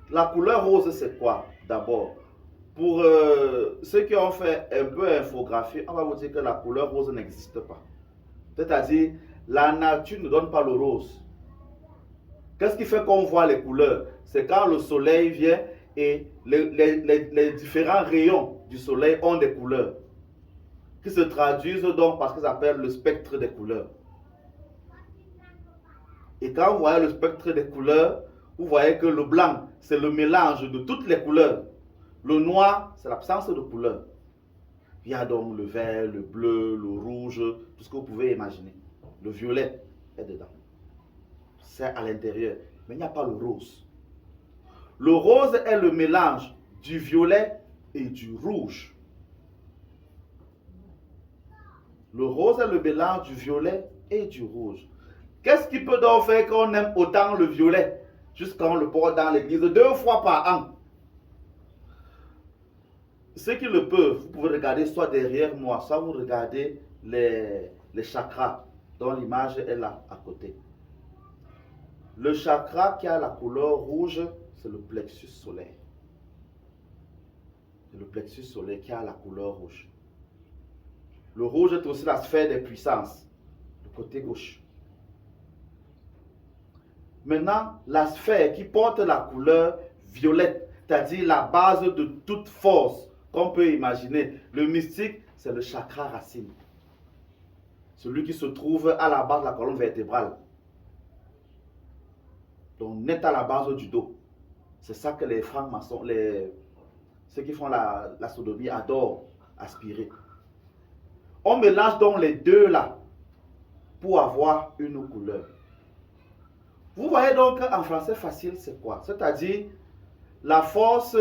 La couleur rose, c'est quoi d'abord? Pour ceux qui ont fait un peu infographie, on va vous dire que la couleur rose n'existe pas. C'est-à-dire, la nature ne donne pas le rose. Qu'est-ce qui fait qu'on voit les couleurs? C'est quand le soleil vient et les différents rayons du soleil ont des couleurs qui se traduisent donc par ce qu'ils appellent le spectre des couleurs. Et quand vous voyez le spectre des couleurs, vous voyez que le blanc, c'est le mélange de toutes les couleurs. Le noir, c'est l'absence de couleurs. Il y a donc le vert, le bleu, le rouge, tout ce que vous pouvez imaginer. Le violet est dedans. C'est à l'intérieur. Mais il n'y a pas le rose. Le rose est le mélange du violet et du rouge. Le rose est le mélange du violet et du rouge. Qu'est-ce qui peut donc faire qu'on aime autant le violet jusqu'à on le porte dans l'église 2 fois par an? Ceux qui le peuvent, vous pouvez regarder soit derrière moi, soit vous regardez les chakras dont l'image est là à côté. Le chakra qui a la couleur rouge, c'est le plexus solaire. C'est le plexus solaire qui a la couleur rouge. Le rouge est aussi la sphère des puissances, le côté gauche. Maintenant, la sphère qui porte la couleur violette, c'est-à-dire la base de toute force qu'on peut imaginer. Le mystique, c'est le chakra racine. Celui qui se trouve à la base de la colonne vertébrale. Donc, net à la base du dos. C'est ça que les francs-maçons, ceux qui font la sodomie adorent aspirer. On mélange donc les deux là pour avoir une couleur. Vous voyez donc en français facile, c'est quoi? C'est-à-dire la force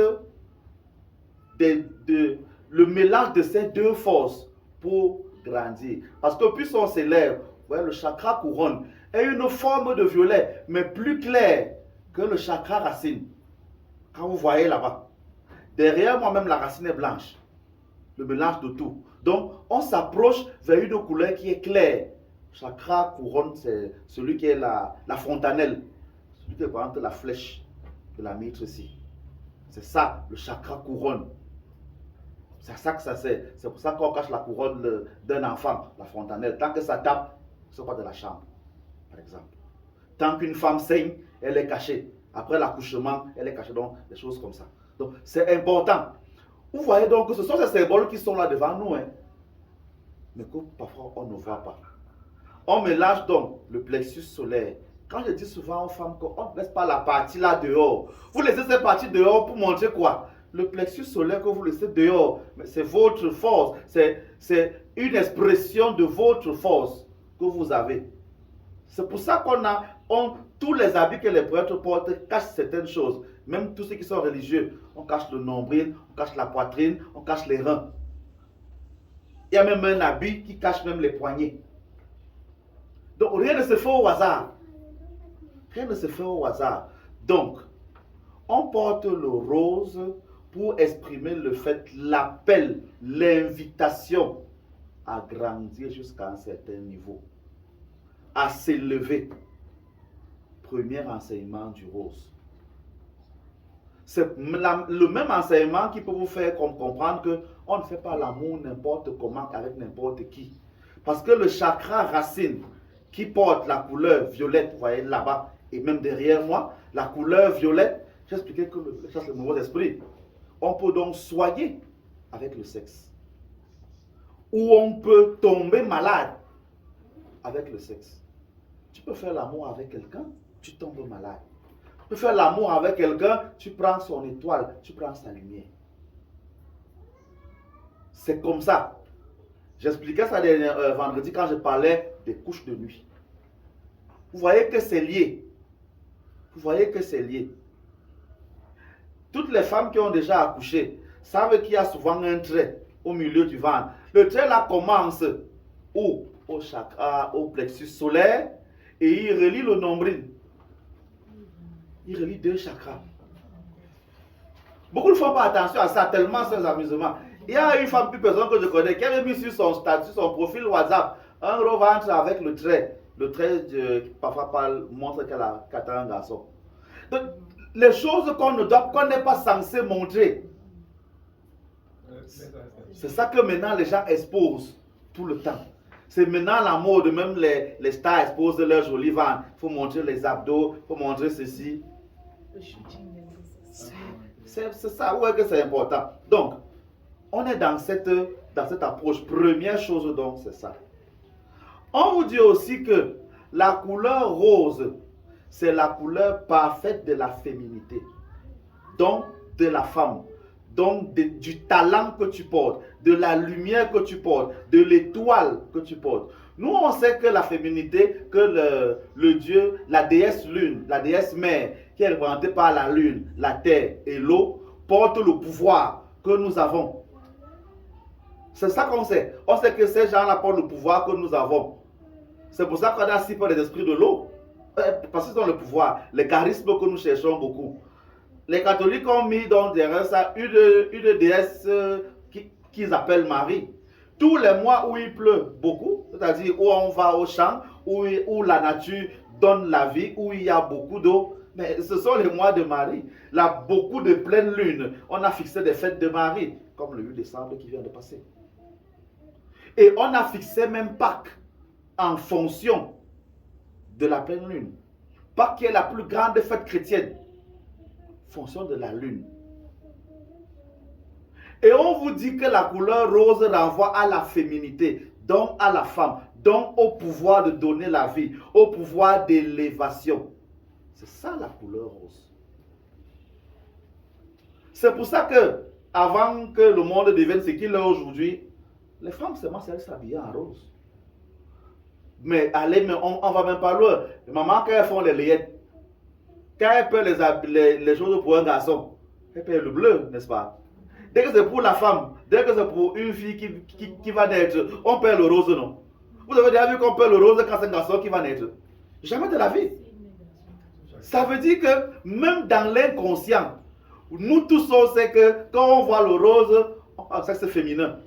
le mélange de ces deux forces pour grandir. Parce que plus on s'élève, vous voyez, le chakra couronne est une forme de violet, mais plus claire que le chakra racine. Quand vous voyez là-bas, derrière moi-même, la racine est blanche. Le mélange de tout. Donc, on s'approche vers une couleur qui est claire. Chakra couronne, c'est celui qui est la fontanelle. Celui qui représente la flèche de la mitre ici. C'est ça, le chakra couronne. C'est ça que ça sert. C'est pour ça qu'on cache la couronne d'un enfant, la fontanelle. Tant que ça tape, ce n'est pas de la chambre, par exemple. Tant qu'une femme saigne, elle est cachée. Après l'accouchement, elle est cachée. Donc, des choses comme ça. Donc, c'est important. Vous voyez donc que ce sont ces symboles qui sont là devant nous, hein, mais que parfois on ne voit pas. On mélange donc le plexus solaire. Quand je dis souvent aux femmes qu'on ne laisse pas la partie là dehors, vous laissez cette partie dehors pour montrer quoi? Le plexus solaire que vous laissez dehors, c'est votre force, c'est une expression de votre force que vous avez. C'est pour ça tous les habits que les prêtres portent cachent certaines choses. Même tous ceux qui sont religieux, on cache le nombril, on cache la poitrine, on cache les reins. Il y a même un habit qui cache même les poignets. Donc rien ne se fait au hasard. Rien ne se fait au hasard. Donc, on porte le rose pour exprimer le fait, l'appel, l'invitation à grandir jusqu'à un certain niveau, à s'élever. Premier enseignement du rose. C'est le même enseignement qui peut vous faire comprendre qu'on ne fait pas l'amour n'importe comment avec n'importe qui. Parce que le chakra racine qui porte la couleur violette, vous voyez là-bas, et même derrière moi, la couleur violette, j'ai expliqué que c'est le mauvais esprit. On peut donc soigner avec le sexe. Ou on peut tomber malade avec le sexe. Tu peux faire l'amour avec quelqu'un, tu tombes malade. Tu peux faire l'amour avec quelqu'un, tu prends son étoile, tu prends sa lumière. C'est comme ça. J'expliquais ça vendredi quand je parlais des couches de nuit. Vous voyez que c'est lié. Vous voyez que c'est lié. Toutes les femmes qui ont déjà accouché savent qu'il y a souvent un trait au milieu du ventre. Le trait là commence au chakra, au plexus solaire et il relie le nombril. Il relie 2 chakras. Beaucoup ne font pas attention à ça, tellement c'est un amusement. Il y a une femme, plus personne que je connais, qui avait mis sur son statut, son profil WhatsApp, un gros ventre avec le trait qui parfois montre qu'elle a un garçon. Donc, les choses qu'on n'est pas censé montrer. C'est ça que maintenant les gens exposent tout le temps. C'est maintenant la mode, même les stars exposent leurs jolies ventres. Il faut montrer les abdos, il faut montrer ceci. C'est ça, ouais, que c'est important. Donc, on est dans cette approche. Première chose donc, c'est ça. On vous dit aussi que la couleur rose, c'est la couleur parfaite de la féminité. Donc, de la femme. Donc, du talent que tu portes, de la lumière que tu portes, de l'étoile que tu portes. Nous, on sait que la féminité, que le Dieu, la déesse lune, la déesse mère, qui est représentée par la lune, la terre et l'eau, porte le pouvoir que nous avons. C'est ça qu'on sait. On sait que ces gens-là portent le pouvoir que nous avons. C'est pour ça qu'on a si peur des esprits de l'eau. Parce qu'ils ont le pouvoir, les charismes que nous cherchons beaucoup. Les catholiques ont mis donc derrière ça une déesse qu'ils appellent Marie. Tous les mois où il pleut beaucoup, c'est-à-dire où on va au champ, où la nature donne la vie, où il y a beaucoup d'eau, mais ce sont les mois de Marie. Là, beaucoup de pleine lune, on a fixé des fêtes de Marie, comme le 8 décembre qui vient de passer. Et on a fixé même Pâques en fonction de la pleine lune. Pâques qui est la plus grande fête chrétienne, fonction de la lune. Et on vous dit que la couleur rose renvoie à la féminité, donc à la femme, donc au pouvoir de donner la vie, au pouvoir d'élévation. C'est ça la couleur rose. C'est pour ça que, avant que le monde devienne ce qu'il est aujourd'hui, les femmes seulement s'habillaient en rose. Mais allez, on va même pas loin. Les mamans, quand elles font les layettes, quand elles paient les choses pour un garçon, elles paient le bleu, n'est-ce pas? Dès que c'est pour la femme, dès que c'est pour une fille qui va naître, on paie le rose, non? Vous avez déjà vu qu'on paie le rose quand c'est un garçon qui va naître? Jamais de la vie. Ça veut dire que même dans l'inconscient, nous tous on sait que quand on voit le rose, on pense que c'est féminin.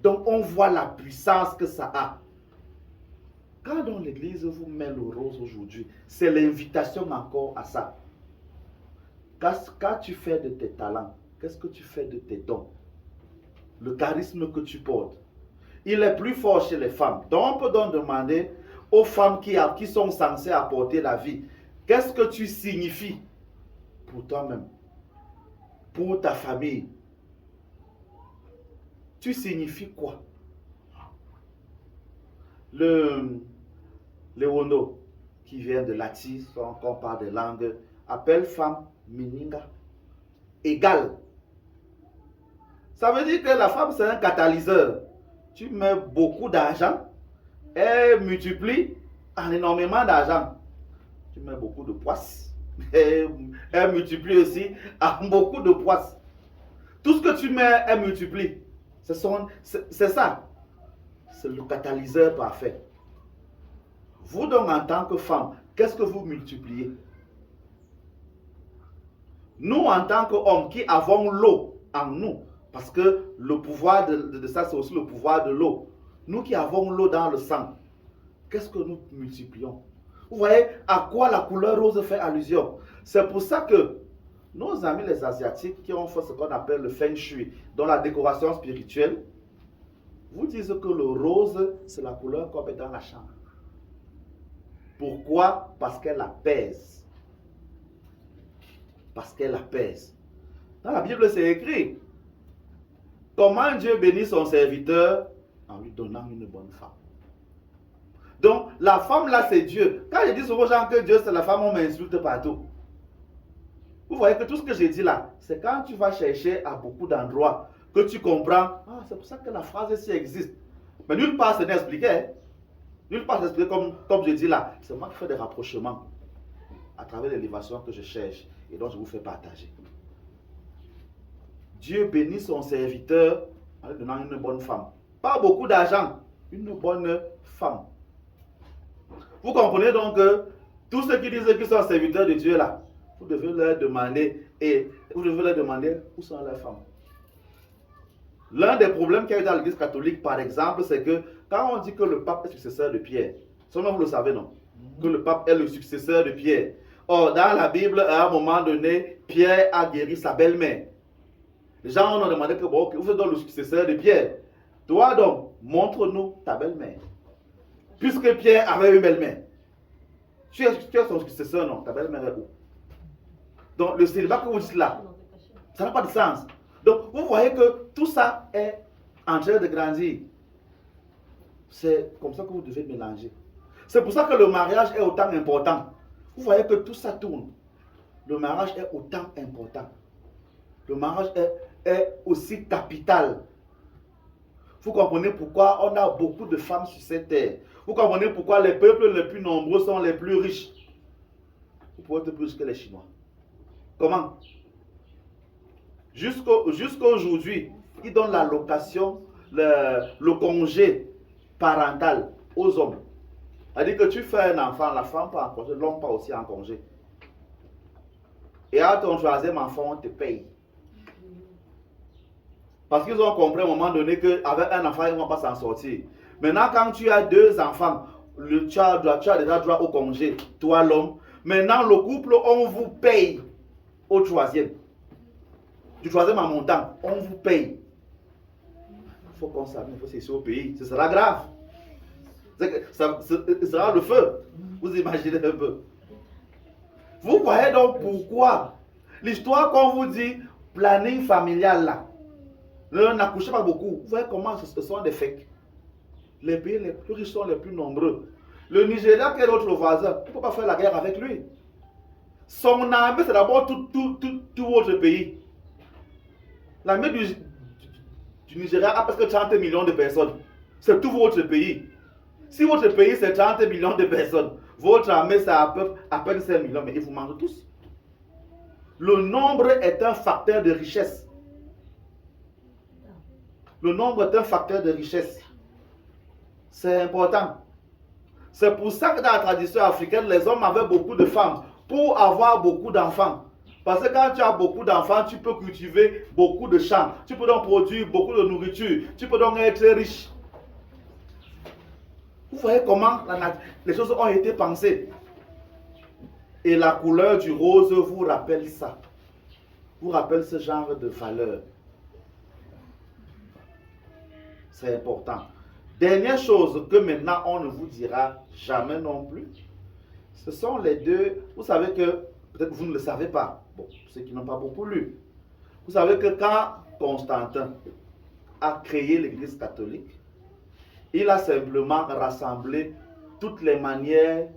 Donc on voit la puissance que ça a. Quand dans l'église vous met le rose aujourd'hui, c'est l'invitation encore à ça. Quand tu fais de tes talents, qu'est-ce que tu fais de tes dons? Le charisme que tu portes. Il est plus fort chez les femmes. Donc on peut donc demander aux femmes qui sont censées apporter la vie, qu'est-ce que tu signifies pour toi-même, pour ta famille? Tu signifies quoi? Le Wondo, qui vient de Lati, on parle des langues, appelle femme Mininga, égale. Ça veut dire que la femme, c'est un catalyseur. Tu mets beaucoup d'argent, elle multiplie en énormément d'argent. Tu mets beaucoup de poisses, elle multiplie aussi en beaucoup de poisses. Tout ce que tu mets, elle multiplie. C'est ça. C'est le catalyseur parfait. Vous donc en tant que femme, qu'est-ce que vous multipliez? Nous en tant qu'hommes qui avons l'eau en nous, parce que le pouvoir de ça c'est aussi le pouvoir de l'eau. Nous qui avons l'eau dans le sang, qu'est-ce que nous multiplions? Vous voyez à quoi la couleur rose fait allusion? C'est pour ça que nos amis les Asiatiques qui ont fait ce qu'on appelle le Feng Shui, dans la décoration spirituelle, vous disent que le rose, c'est la couleur qu'on met dans la chambre. Pourquoi? Parce qu'elle apaise. Parce qu'elle apaise. Dans la Bible, c'est écrit. Comment Dieu bénit son serviteur? En lui donnant une bonne femme. Donc, la femme là, c'est Dieu. Quand je dis aux gens que Dieu c'est la femme, on m'insulte partout. Vous voyez que tout ce que j'ai dit là, c'est quand tu vas chercher à beaucoup d'endroits que tu comprends. Ah, c'est pour ça que la phrase ici existe. Mais nulle part, ce n'est expliqué. Hein? Nulle part, c'est expliqué comme je dis là. C'est moi qui fais des rapprochements à travers l'élévation que je cherche et dont je vous fais partager. Dieu bénit son serviteur en lui donnant une bonne femme. Pas beaucoup d'argent, une bonne femme. Vous comprenez donc que tous ceux qui disent qu'ils sont serviteurs de Dieu là, vous devez leur demander où sont leurs femmes. L'un des problèmes qu'il y a eu dans l'église catholique, par exemple, c'est que quand on dit que le pape est successeur de Pierre, seulement vous le savez, non? Que le pape est le successeur de Pierre. Or, dans la Bible, à un moment donné, Pierre a guéri sa belle-mère. Les gens ont demandé que, bon, vous êtes donc le successeur de Pierre. Toi donc, montre-nous ta belle-mère. Puisque Pierre avait une belle-mère. Tu es son successeur, non? Ta belle-mère est où? Donc, le célibat que vous dites là, ça n'a pas de sens. Donc, vous voyez que tout ça est en train de grandir. C'est comme ça que vous devez mélanger. C'est pour ça que le mariage est autant important. Vous voyez que tout ça tourne. Le mariage est autant important. Le mariage est aussi capital. Vous comprenez pourquoi on a beaucoup de femmes sur cette terre. Vous comprenez pourquoi les peuples les plus nombreux sont les plus riches. Vous pouvez être plus que les Chinois. Comment? Jusqu'aujourd'hui, ils donnent la location, le congé parental aux hommes. C'est-à-dire que tu fais un enfant, la femme pas en congé, l'homme pas aussi en congé. Et à ton troisième enfant, on te paye. Parce qu'ils ont compris à un moment donné qu'avec un enfant, ils ne vont pas s'en sortir. Maintenant, quand tu as deux enfants, tu as déjà droit au congé, toi l'homme. Maintenant, le couple, on vous paye au troisième. Du troisième en montant, on vous paye. Il faut qu'on s'amène, il faut cesser au pays. Ce sera grave. Ce sera le feu. Vous imaginez un peu. Vous voyez donc pourquoi l'histoire qu'on vous dit, planning familial là, n'accouchez pas beaucoup. Vous voyez comment ce sont des fakes. Les pays les plus riches sont les plus nombreux. Le Nigeria, qui est notre voisin, on ne peut pas faire la guerre avec lui. Son armée, c'est d'abord tout votre pays. L'armée du Nigeria a presque 30 millions de personnes. C'est tout votre pays. Si votre pays, c'est 30 millions de personnes, votre armée, c'est à peine 5 millions, mais ils vous mangent tous. Le nombre est un facteur de richesse. Le nombre est un facteur de richesse. C'est important. C'est pour ça que dans la tradition africaine, les hommes avaient beaucoup de femmes pour avoir beaucoup d'enfants. Parce que quand tu as beaucoup d'enfants, tu peux cultiver beaucoup de champs. Tu peux donc produire beaucoup de nourriture. Tu peux donc être riche. Vous voyez comment les choses ont été pensées. Et la couleur du rose vous rappelle ça. Vous rappelle ce genre de valeur. C'est important. Dernière chose que maintenant on ne vous dira jamais non plus, ce sont les deux. Vous savez que, peut-être que vous ne le savez pas, bon, ceux qui n'ont pas beaucoup lu, vous savez que quand Constantin a créé l'Église catholique, il a simplement rassemblé toutes les manières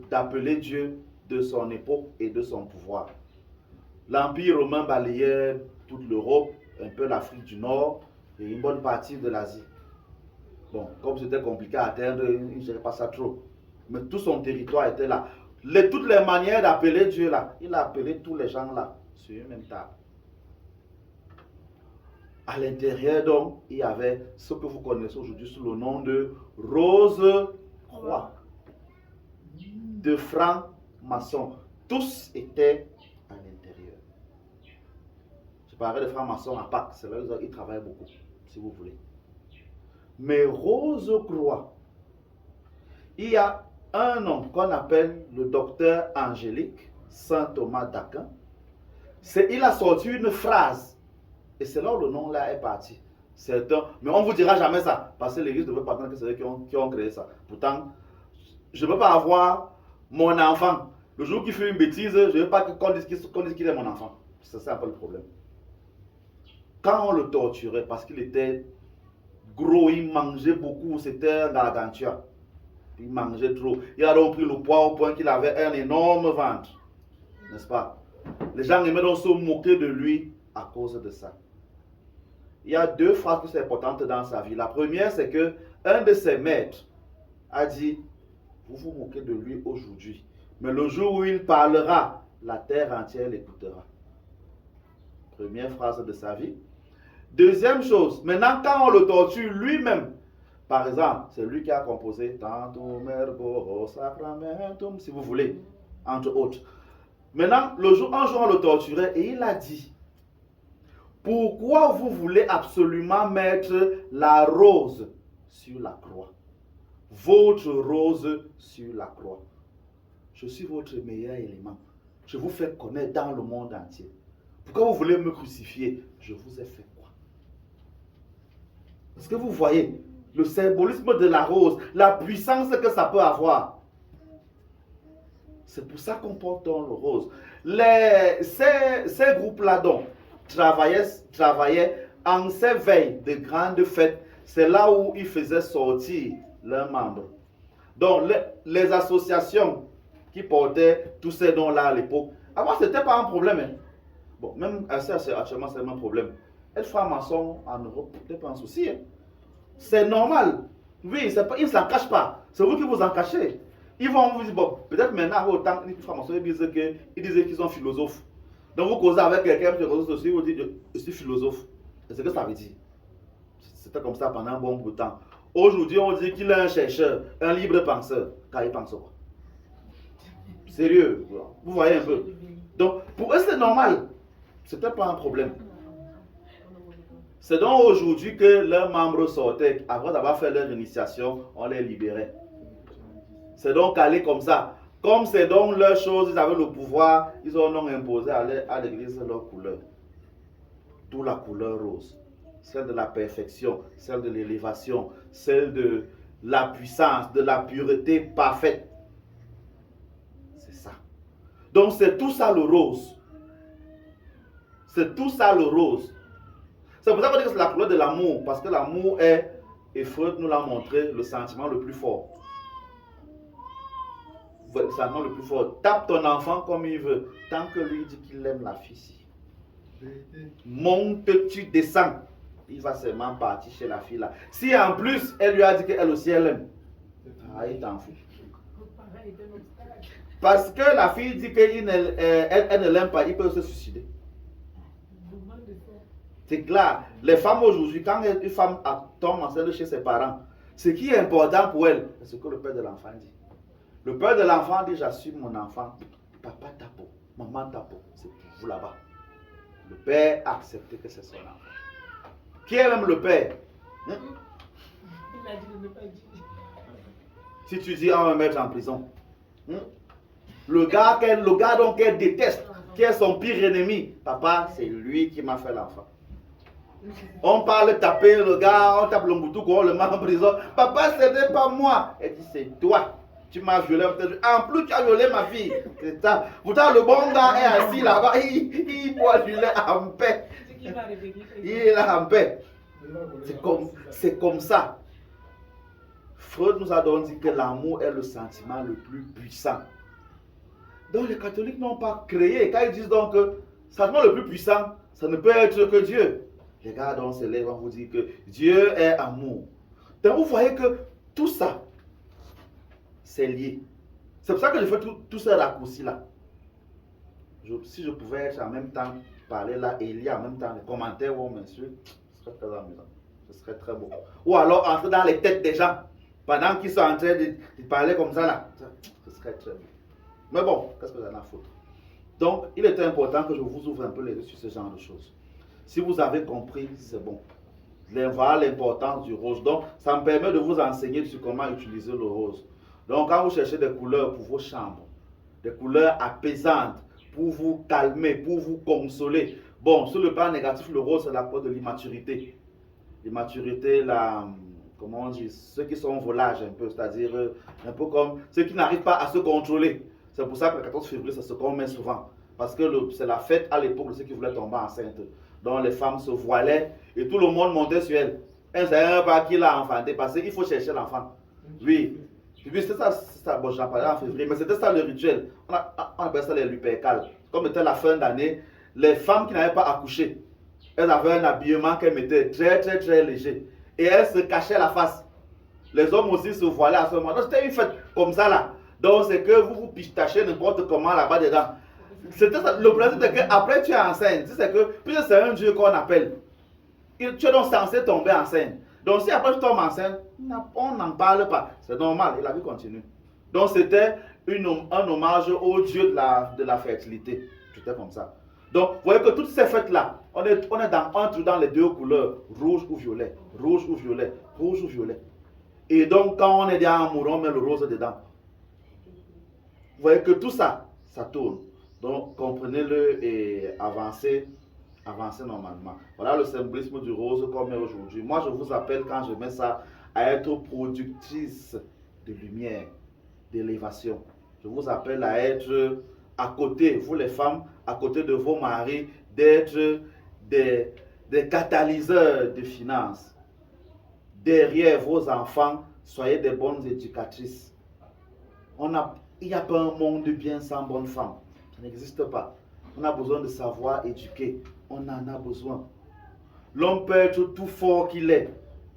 d'appeler Dieu de son époque et de son pouvoir. L'Empire romain balayait toute l'Europe, un peu l'Afrique du Nord et une bonne partie de l'Asie. Bon, comme c'était compliqué à atteindre, il ne gérait pas ça trop. Mais tout son territoire était là. Toutes les manières d'appeler Dieu là, il a appelé tous les gens là, sur une même table. À l'intérieur donc, il y avait ce que vous connaissez aujourd'hui sous le nom de Rose-Croix, de francs-maçons. Tous étaient à l'intérieur. Je parlais de francs-maçons à Pâques, c'est là où ils travaillent beaucoup, si vous voulez. Mais Rose-Croix, il y a un homme qu'on appelle le docteur angélique, Saint Thomas d'Aquin. Il a sorti une phrase, et c'est là où le nom là est parti. Mais on ne vous dira jamais ça, parce que l'Église ne veut pas que c'est eux qui ont créé ça. Pourtant, je ne veux pas avoir mon enfant. Le jour qu'il fait une bêtise, je ne veux pas qu'on dise qu'il est mon enfant. C'est un peu le problème. Quand on le torturait, parce qu'il était gros, il mangeait beaucoup, c'était un gargantua. Il mangeait trop. Il a donc pris le poids au point qu'il avait un énorme ventre. N'est-ce pas? Les gens aimaient donc se moquer de lui à cause de ça. Il y a deux phrases qui sont importantes dans sa vie. La première, c'est que un de ses maîtres a dit, vous vous moquez de lui aujourd'hui, mais le jour où il parlera, la terre entière l'écoutera. Première phrase de sa vie. Deuxième chose, maintenant quand on le torture lui-même, par exemple, c'est lui qui a composé Tantum ergo sacramentum, si vous voulez, entre autres. Maintenant, un jour on le torturait et il a dit, pourquoi vous voulez absolument mettre la rose sur la croix? Votre rose sur la croix. Je suis votre meilleur élément. je vous fais connaître dans le monde entier. Pourquoi vous voulez me crucifier? Je vous ai fait quoi? Est-ce que vous voyez le symbolisme de la rose, la puissance que ça peut avoir? C'est pour ça qu'on porte dans le rose. Ces groupes-là donc travaillaient en ces veilles de grandes fêtes. C'est là où ils faisaient sortir leurs membres. Donc les associations qui portaient tous ces dons-là à l'époque, avant ce n'était pas un problème. Hein. Bon, même actuellement c'est un problème. Être franc-maçon en Europe, ce n'est pas un souci. Hein. C'est normal. Oui, pas, ils ne s'en cachent pas. C'est vous qui vous en cachez. Ils vont vous dire, bon, peut-être maintenant, autant les francs-maçons ils disaient qu'ils sont philosophes. Donc vous causez avec quelqu'un sur les réseaux sociaux, vous dites, je suis philosophe. C'est ce que ça veut dire. C'était comme ça pendant un bon bout de temps. Aujourd'hui, on dit qu'il est un chercheur, un libre penseur. Car il pense quoi? Sérieux, vous voyez un peu. Donc, pour eux, c'est normal. C'était pas un problème. C'est donc aujourd'hui que leurs membres sortaient. Après avoir fait leur initiation, on les libérait. C'est donc allé comme ça. Comme c'est donc leur chose, ils avaient le pouvoir, ils ont donc imposé à l'église leur couleur. D'où la couleur rose. Celle de la perfection, celle de l'élévation, celle de la puissance, de la pureté parfaite. C'est ça. Donc c'est tout ça le rose. C'est tout ça le rose. C'est pour ça qu'on dit que c'est la couleur de l'amour, parce que l'amour est, et Freud nous l'a montré, le sentiment le plus fort. Le sentiment le plus fort. Tape ton enfant comme il veut, tant que lui dit qu'il aime la fille. Monte, tu descends. Il va seulement partir chez la fille là. Si en plus, elle lui a dit qu'elle aussi elle aime, il t'en fout. Parce que la fille dit qu'elle ne l'aime pas, il peut se suicider. C'est clair. Les femmes aujourd'hui, quand une femme tombe enceinte chez ses parents, ce qui est important pour elle, c'est ce que le père de l'enfant dit. Le père de l'enfant dit, j'assume mon enfant. Papa tapo, maman tapo, c'est pour vous là-bas. Le père a accepté que c'est son enfant. Qui est même le père? Il a dit de ne pas dire. Si tu dis, on va me mettre en prison. Le gars donc qu'elle déteste, qui est son pire ennemi, papa, c'est lui qui m'a fait l'enfant. On parle taper le gars, on tape le moutou, on le met en prison. Papa, ce n'est pas moi. Elle dit, c'est toi. Tu m'as violé. En plus, tu as violé ma fille. C'est ça. Pourtant, le bon gars est assis là-bas. Il boit du lait en paix. Il est là en paix. C'est comme ça. Freud nous a donc dit que l'amour est le sentiment le plus puissant. Donc les catholiques n'ont pas créé. Quand ils disent donc que le sentiment le plus puissant, ça ne peut être que Dieu. Les gars donc se lèvent, on vous dit que Dieu est amour. Donc vous voyez que tout ça, c'est lié. C'est pour ça que je fais tout ce raccourci là. Si je pouvais être en même temps parler là et lire en même temps les commentaires où on m'insulte, ce serait très amusant. Ce serait très beau. Ou alors entrer dans les têtes des gens pendant qu'ils sont en train de parler comme ça là. Ce serait très beau. Mais bon, qu'est-ce que vous en avez à foutre? Donc, il est important que je vous ouvre un peu les yeux sur ce genre de choses. Si vous avez compris, c'est bon. Voilà l'importance du rose. Donc, ça me permet de vous enseigner sur comment utiliser le rose. Donc, quand vous cherchez des couleurs pour vos chambres, des couleurs apaisantes, pour vous calmer, pour vous consoler. Bon, sur le plan négatif, le rose, c'est la couleur de l'immaturité. L'immaturité, comment on dit, ceux qui sont volages un peu, c'est-à-dire un peu comme ceux qui n'arrivent pas à se contrôler. C'est pour ça que le 14 février, c'est ce qu'on met souvent. Parce que c'est la fête à l'époque de ceux qui voulaient tomber enceintes. Donc les femmes se voilaient et tout le monde montait sur elles. Elles ne savaient pas qui l'a enfanté parce qu'il faut chercher l'enfant. Oui. Et puis c'était ça, bon j'en parlais en février, mais c'était ça le rituel. On appelle ça les lupercales. Comme c'était la fin d'année, les femmes qui n'avaient pas accouché, elles avaient un habillement qu'elles mettaient très très très léger. Et elles se cachaient la face. Les hommes aussi se voilaient à ce moment. Donc c'était une fête comme ça là. Donc c'est que vous pistachez n'importe comment là-bas dedans. C'était ça. Le principe c'est qu'après tu es enceinte. C'est que, puisque c'est un Dieu qu'on appelle, tu es donc censé tomber enceinte. Donc si après tu tombes enceinte, on n'en parle pas. C'est normal et la vie continue. Donc c'était un hommage au Dieu de la fertilité. C'était comme ça. Donc vous voyez que toutes ces fêtes-là, on entre dans les deux couleurs, rouge ou violet, rouge ou violet, rouge ou violet. Et donc quand on est dans amour, on met le rose dedans. Vous voyez que tout ça, ça tourne. Donc, comprenez-le et avancez normalement. Voilà le symbolisme du rose comme est aujourd'hui. Moi, je vous appelle, quand je mets ça, à être productrice de lumière, d'élévation. Je vous appelle à être à côté, vous les femmes, à côté de vos maris, d'être des catalyseurs de finances. Derrière vos enfants, soyez des bonnes éducatrices. Il n'y a pas un monde bien sans bonne femme. Ça n'existe pas. On a besoin de savoir éduquer. On en a besoin. L'homme peut être tout fort qu'il est,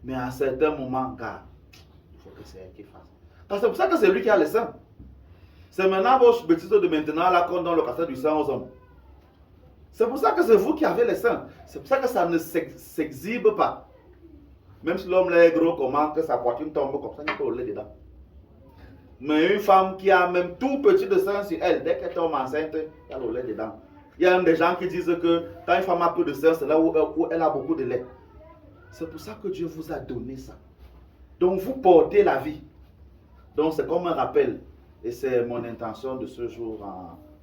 mais à un certain moment, gars, il faut que c'est elle qui fasse. Parce que c'est pour ça que c'est lui qui a les seins. C'est maintenant vos bêtises de maintenant là qu'on donne le cassette du sein aux hommes. C'est pour ça que c'est vous qui avez les seins. C'est pour ça que ça ne s'exhibe pas. Même si l'homme est gros, comment que sa poitrine tombe comme ça, il n'y a pas au lait dedans. Mais une femme qui a même tout petit de sein sur elle, dès qu'elle tombe enceinte, il y a le lait dedans. Il y a même des gens qui disent que quand une femme a peu de sein, c'est là où elle a beaucoup de lait. C'est pour ça que Dieu vous a donné ça. Donc vous portez la vie. Donc c'est comme un rappel. Et c'est mon intention de ce jour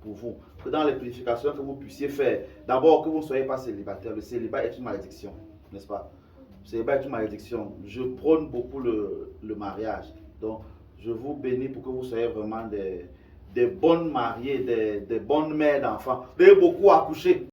pour vous. Que dans les purifications que vous puissiez faire, d'abord que vous ne soyez pas célibataire. Le célibat est une malédiction, n'est-ce pas? Le célibat est une malédiction. Je prône beaucoup le mariage. Donc je vous bénis pour que vous soyez vraiment des bonnes mariées, des bonnes mères d'enfants. Vous devez beaucoup accoucher.